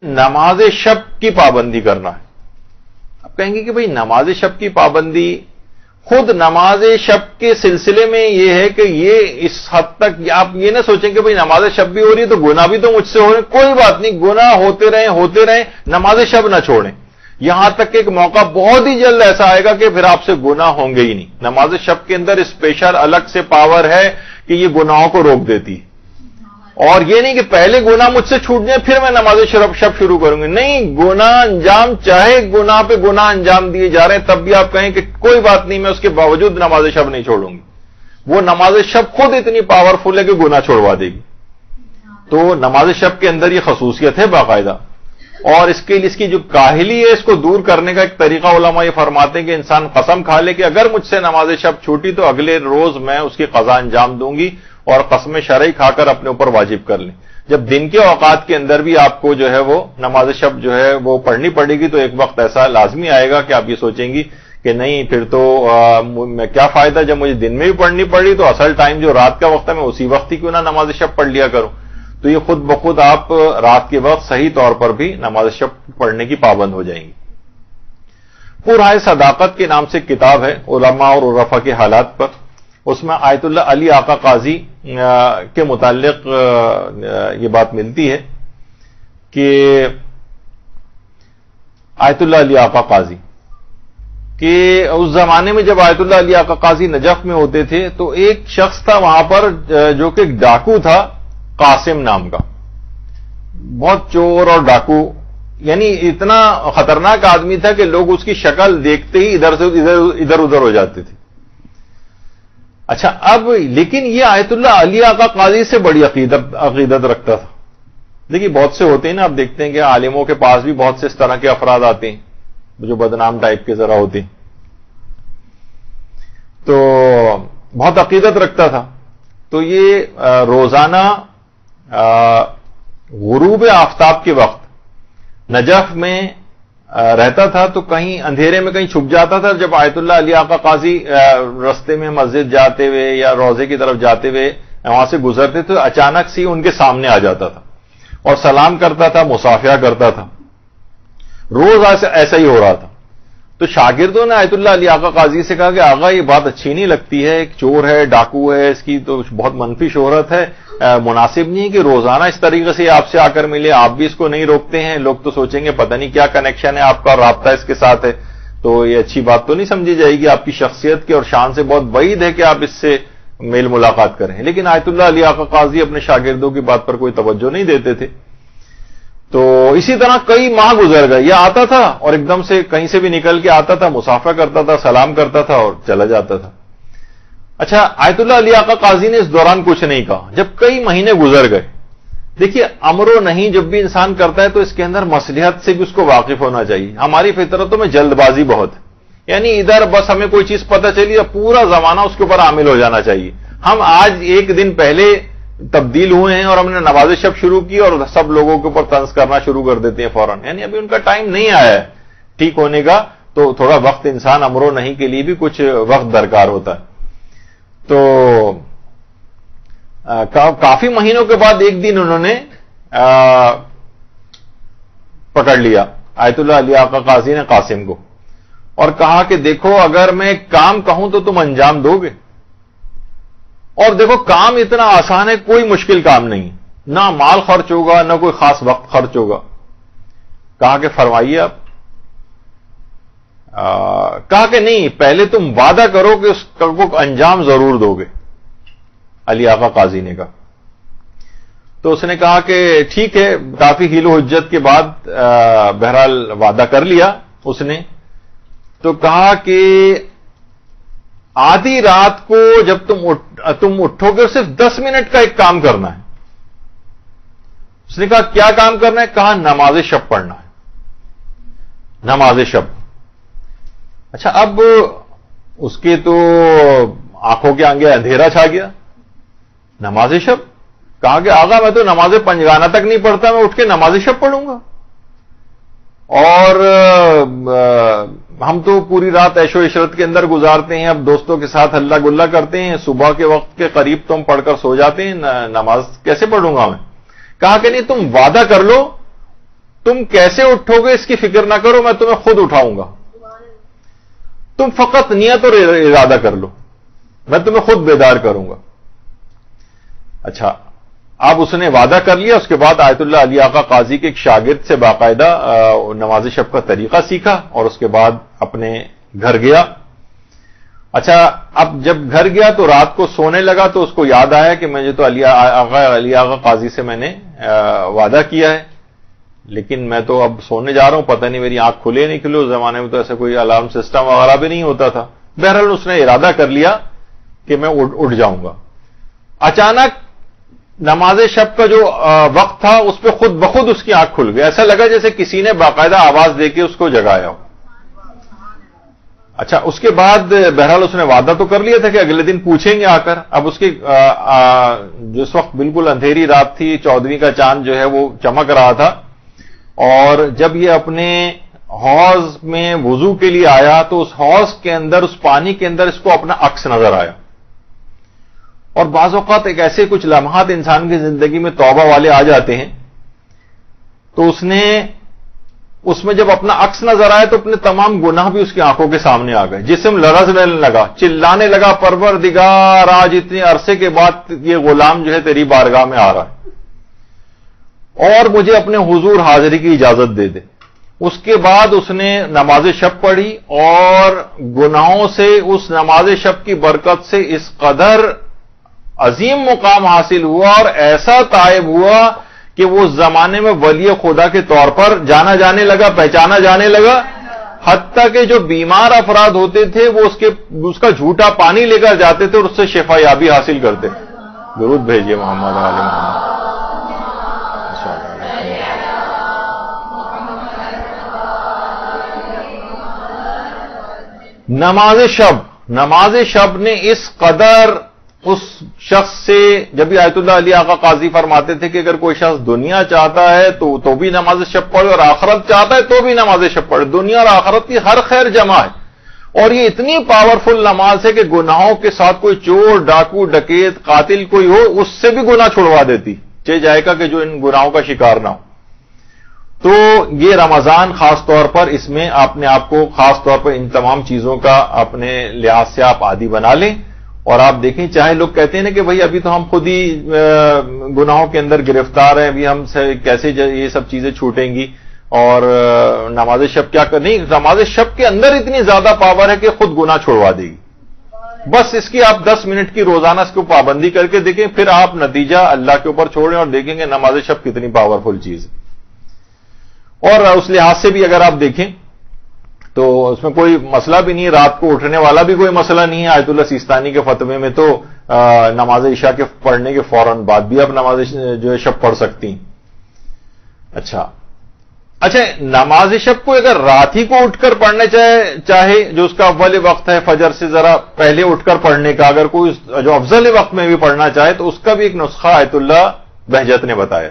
نماز شب کی پابندی کرنا ہے. آپ کہیں گے کہ بھئی نماز شب کی پابندی، خود نماز شب کے سلسلے میں یہ ہے کہ یہ اس حد تک آپ یہ نہ سوچیں کہ بھئی نماز شب بھی ہو رہی ہے تو گناہ بھی تو مجھ سے ہو رہے ہیں. کوئی بات نہیں، گناہ ہوتے رہیں، نماز شب نہ چھوڑیں. یہاں تک کہ ایک موقع بہت ہی جلد ایسا آئے گا کہ پھر آپ سے گناہ ہوں گے ہی نہیں. نماز شب کے اندر اسپیشل الگ سے پاور ہے کہ یہ گناہوں کو روک دیتی ہے. اور یہ نہیں کہ پہلے گناہ مجھ سے چھوٹ جائیں پھر میں نماز شب شروع کروں گی. نہیں، گناہ انجام، چاہے گناہ پہ گناہ انجام دیے جا رہے ہیں تب بھی آپ کہیں کہ کوئی بات نہیں، میں اس کے باوجود نماز شب نہیں چھوڑوں گی. وہ نماز شب خود اتنی پاورفل ہے کہ گناہ چھوڑوا دے گی. تو نماز شب کے اندر یہ خصوصیت ہے باقاعدہ. اور اس کے لیے اس کی جو کاہلی ہے اس کو دور کرنے کا ایک طریقہ علماء یہ فرماتے ہیں کہ انسان قسم کھا لے کہ اگر مجھ سے نماز شب چھوٹی تو اگلے روز میں اس کی قضا انجام دوں گی، اور قسم شرعی کھا کر اپنے اوپر واجب کر لیں. جب دن کے اوقات کے اندر بھی آپ کو جو ہے وہ نماز شب جو ہے وہ پڑھنی پڑے گی تو ایک وقت ایسا لازمی آئے گا کہ آپ یہ سوچیں گی کہ نہیں پھر تو میں کیا فائدہ، جب مجھے دن میں بھی پڑھنی پڑی تو اصل ٹائم جو رات کا وقت ہے میں اسی وقت ہی کیوں نہ نماز شب پڑھ لیا کروں. تو یہ خود بخود آپ رات کے وقت صحیح طور پر بھی نماز شب پڑھنے کی پابند ہو جائیں گی. پورائے صداقت کے نام سے کتاب ہے علماء اور عرفا کے حالات پر. اس میں آیت اللہ علی آقا قاضی کے متعلق یہ بات ملتی ہے کہ آیت اللہ علی آقا قاضی کہ اس زمانے میں جب آیت اللہ علی آقا قاضی نجف میں ہوتے تھے تو ایک شخص تھا وہاں پر جو کہ ایک ڈاکو تھا قاسم نام کا. بہت چور اور ڈاکو، یعنی اتنا خطرناک آدمی تھا کہ لوگ اس کی شکل دیکھتے ہی ادھر ادھر ہو جاتے تھے. اچھا، اب لیکن یہ آیت اللہ علی آقا قاضی سے بڑی عقیدت رکھتا تھا. دیکھیے بہت سے ہوتے ہیں نا، آپ دیکھتے ہیں کہ عالموں کے پاس بھی بہت سے اس طرح کے افراد آتے ہیں جو بدنام ٹائپ کے ذرا ہوتے ہیں. تو بہت عقیدت رکھتا تھا. تو یہ روزانہ غروب آفتاب کے وقت نجف میں رہتا تھا تو کہیں اندھیرے میں کہیں چھپ جاتا تھا. جب آیت اللہ علی آقا قاضی رستے میں مسجد جاتے ہوئے یا روزے کی طرف جاتے ہوئے وہاں سے گزرتے تو اچانک سے ان کے سامنے آ جاتا تھا اور سلام کرتا تھا، مصافحہ کرتا تھا. روز ایسا ہی ہو رہا تھا. تو شاگردوں نے آیت اللہ علی آقا قاضی سے کہا کہ آقا یہ بات اچھی نہیں لگتی ہے، ایک چور ہے، ڈاکو ہے، اس کی تو بہت منفی شہرت ہے، مناسب نہیں کہ روزانہ اس طریقے سے آپ سے آ کر ملے، آپ بھی اس کو نہیں روکتے ہیں، لوگ تو سوچیں گے پتہ نہیں کیا کنیکشن ہے آپ کا، رابطہ اس کے ساتھ ہے، تو یہ اچھی بات تو نہیں سمجھی جائے گی. آپ کی شخصیت کے اور شان سے بہت بعید ہے کہ آپ اس سے میل ملاقات کریں. لیکن آیت اللہ علی آقا قاضی اپنے شاگردوں کی بات پر کوئی توجہ نہیں دیتے تھے. تو اسی طرح کئی ماہ گزر گئے. یہ آتا تھا اور ایک دم سے کہیں سے بھی نکل کے آتا تھا، مصافحہ کرتا تھا، سلام کرتا تھا اور چلا جاتا تھا. اچھا، آیت اللہ علی آقا قاضی نے اس دوران کچھ نہیں کہا. جب کئی مہینے گزر گئے، دیکھیے امر و نہیں جب بھی انسان کرتا ہے تو اس کے اندر مصلحت سے بھی اس کو واقف ہونا چاہیے. ہماری فطرتوں میں جلد بازی بہت ہے، یعنی ادھر بس ہمیں کوئی چیز پتہ چلی پورا زمانہ اس کے اوپر عامل ہو جانا چاہیے. ہم آج ایک دن پہلے تبدیل ہوئے ہیں اور ہم نے نماز شب شروع کی اور سب لوگوں کے اوپر طنز کرنا شروع کر دیتے ہیں فوراً. یعنی ابھی ان کا ٹائم نہیں آیا ہے ٹھیک ہونے کا، تو تھوڑا وقت انسان امر و نہیں کے لیے بھی کچھ وقت درکار ہوتا ہے. تو کافی مہینوں کے بعد ایک دن انہوں نے پکڑ لیا آیت اللہ علی آقا قاضی نے قاسم کو اور کہا کہ دیکھو اگر میں کام کہوں تو تم انجام دو گے، اور دیکھو کام اتنا آسان ہے، کوئی مشکل کام نہیں، نہ مال خرچ ہوگا نہ کوئی خاص وقت خرچ ہوگا. کہا کہ فرمائیے آپ. کہا کہ نہیں، پہلے تم وعدہ کرو کہ اس کو انجام ضرور دو گے. علی آقا قاضی نے کہا. تو اس نے کہا کہ ٹھیک ہے. کافی حیل و حجت کے بعد بہرحال وعدہ کر لیا اس نے. تو کہا کہ آدھی رات کو جب تم اٹھو گے صرف 10 منٹ کا ایک کام کرنا ہے. اس نے کہا کیا کام کرنا ہے؟ کہا نماز شب پڑھنا ہے. نماز شب. اچھا، اب اس کے تو آنکھوں کے آگے اندھیرا چھا گیا. نماز شب. کہا کہ آقا میں تو نماز پنجگانہ تک نہیں پڑھتا، میں اٹھ کے نماز شب پڑھوں گا، اور ہم تو پوری رات عیش و عشرت کے اندر گزارتے ہیں، اب دوستوں کے ساتھ ہلا گلا کرتے ہیں، صبح کے وقت کے قریب تو ہم پڑھ کر سو جاتے ہیں، نماز کیسے پڑھوں گا میں؟ کہا کہ نہیں، تم وعدہ کر لو تم کیسے اٹھو گے اس کی فکر نہ کرو، میں تمہیں خود اٹھاؤں گا، تم فقط نیت اور ارادہ کر لو، میں تمہیں خود بیدار کروں گا۔ اچھا، اب اس نے وعدہ کر لیا۔ اس کے بعد آیت اللہ علی آقا قاضی کے ایک شاگرد سے باقاعدہ نماز شب کا طریقہ سیکھا اور اس کے بعد اپنے گھر گیا۔ اچھا، اب جب گھر گیا تو رات کو سونے لگا تو اس کو یاد آیا کہ مجھے تو علی آقا قاضی سے میں نے وعدہ کیا ہے، لیکن میں تو اب سونے جا رہا ہوں، پتہ نہیں میری آنکھ کھلے نہیں کھلے، اس زمانے میں تو ایسا کوئی الارم سسٹم وغیرہ بھی نہیں ہوتا تھا۔ بہرحال اس نے ارادہ کر لیا کہ میں اٹھ جاؤں گا۔ اچانک نماز شب کا جو وقت تھا اس پہ خود بخود اس کی آنکھ کھل گئی، ایسا لگا جیسے کسی نے باقاعدہ آواز دے کے اس کو جگایا ہو۔ اچھا، اس کے بعد بہرحال اس نے وعدہ تو کر لیا تھا کہ اگلے دن پوچھیں گے آ کر۔ اب اس کی جس وقت بالکل اندھیری رات تھی، 14ویں کا چاند جو ہے وہ چمک رہا تھا، اور جب یہ اپنے حوض میں وضو کے لیے آیا تو اس حوض کے اندر، اس پانی کے اندر اس کو اپنا عکس نظر آیا۔ اور بعض اوقات ایک ایسے کچھ لمحات انسان کی زندگی میں توبہ والے آ جاتے ہیں، تو اس میں جب اپنا عکس نظر آیا تو اپنے تمام گناہ بھی اس کی آنکھوں کے سامنے آ گئے، جسم لرزنے لگا، چلانے لگا، پروردگار آج اتنے عرصے کے بعد یہ غلام جو ہے تیری بارگاہ میں آ رہا ہے اور مجھے اپنے حضور حاضری کی اجازت دے دے۔ اس کے بعد اس نے نماز شب پڑھی اور گناہوں سے اس نماز شب کی برکت سے اس قدر عظیم مقام حاصل ہوا اور ایسا تائب ہوا کہ وہ اس زمانے میں ولی خدا کے طور پر جانا جانے لگا، پہچانا جانے لگا، حتیٰ کہ جو بیمار افراد ہوتے تھے وہ اس کا جھوٹا پانی لے کر جاتے تھے اور اس سے شفا یابی حاصل کرتے۔ درود بھیجیے محمد علی محمد۔ نماز شب نے اس قدر اس شخص سے، جب بھی آیت اللہ علی آقا قاضی فرماتے تھے کہ اگر کوئی شخص دنیا چاہتا ہے تو بھی نماز شب پڑھے اور آخرت چاہتا ہے تو بھی نماز شب پڑھے، دنیا اور آخرت کی ہر خیر جمع ہے۔ اور یہ اتنی پاورفل نماز ہے کہ گناہوں کے ساتھ کوئی چور، ڈاکو، ڈکیت، قاتل کوئی ہو اس سے بھی گناہ چھڑوا دیتی، چاہے جائے گا کہ جو ان گناہوں کا شکار نہ ہو۔ تو یہ رمضان خاص طور پر اس میں آپ نے آپ کو خاص طور پر ان تمام چیزوں کا اپنے لحاظ سے آپ عادی بنا لیں، اور آپ دیکھیں چاہے لوگ کہتے ہیں نا کہ بھئی ابھی تو ہم خود ہی گناہوں کے اندر گرفتار ہیں، ابھی ہم کیسے یہ سب چیزیں چھوٹیں گی، اور نماز شب کیا کرنی، نماز شب کے اندر اتنی زیادہ پاور ہے کہ خود گناہ چھوڑوا دے گی۔ بس اس کی آپ 10 منٹ کی روزانہ اس کو پابندی کر کے دیکھیں، پھر آپ نتیجہ اللہ کے اوپر چھوڑیں اور دیکھیں گے نماز شب کتنی پاورفل چیز ہے۔ اور اس لحاظ سے بھی اگر آپ دیکھیں تو اس میں کوئی مسئلہ بھی نہیں، رات کو اٹھنے والا بھی کوئی مسئلہ نہیں ہے۔ آیت اللہ سیستانی کے فتوے میں تو نماز عشاء کے پڑھنے کے فوراً بعد بھی آپ نماز جو ہے شب پڑھ سکتی ہیں۔ اچھا، نماز شب کو اگر رات ہی کو اٹھ کر پڑھنا چاہے جو اس کا اول وقت ہے فجر سے ذرا پہلے اٹھ کر پڑھنے کا، اگر کوئی جو افضل وقت میں بھی پڑھنا چاہے تو اس کا بھی ایک نسخہ آیت اللہ بہجت نے بتایا۔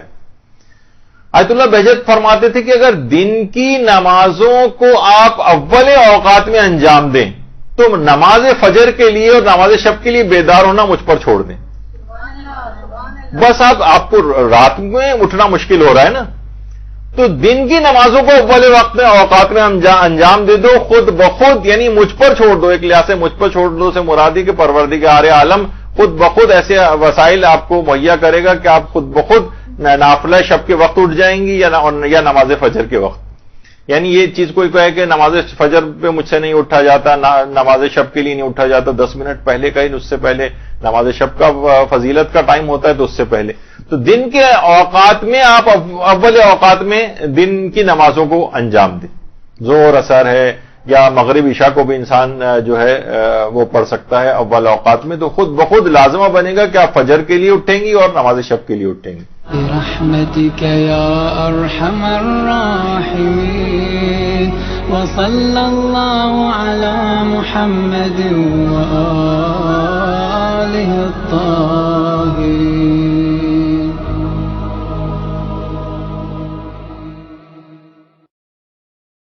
آیت اللہ بہجت فرماتے تھے کہ اگر دن کی نمازوں کو آپ اول اوقات میں انجام دیں تو نماز فجر کے لیے اور نماز شب کے لیے بیدار ہونا مجھ پر چھوڑ دیں۔ بس آپ کو رات میں اٹھنا مشکل ہو رہا ہے نا، تو دن کی نمازوں کو اول وقت میں اوقات میں انجام دے دو، خود بخود، یعنی مجھ پر چھوڑ دو۔ ایک لحاظ سے مجھ پر چھوڑ دو سے مرادی کہ پروردگار عالم خود بخود ایسے وسائل آپ کو مہیا کرے گا کہ آپ خود بخود نافلہ شب کے وقت اٹھ جائیں گی یا نماز فجر کے وقت۔ یعنی یہ چیز کوئی کہے کہ نماز فجر پہ مجھ سے نہیں اٹھا جاتا، نماز شب کے لیے نہیں اٹھا جاتا، 10 منٹ پہلے کہیں اس سے پہلے نماز شب کا فضیلت کا ٹائم ہوتا ہے تو اس سے پہلے، تو دن کے اوقات میں آپ اول اوقات میں دن کی نمازوں کو انجام دیں۔ ظہر، عصر ہے یا مغرب، عشاء کو بھی انسان جو ہے وہ پڑھ سکتا ہے اول اوقات میں، تو خود بخود لازمہ بنے گا کہ آپ فجر کے لیے اٹھیں گی اور نماز شب کے لیے اٹھیں گی۔ برحمتك يا أرحم الراحمين وصلى الله على محمد وآله الطاهرين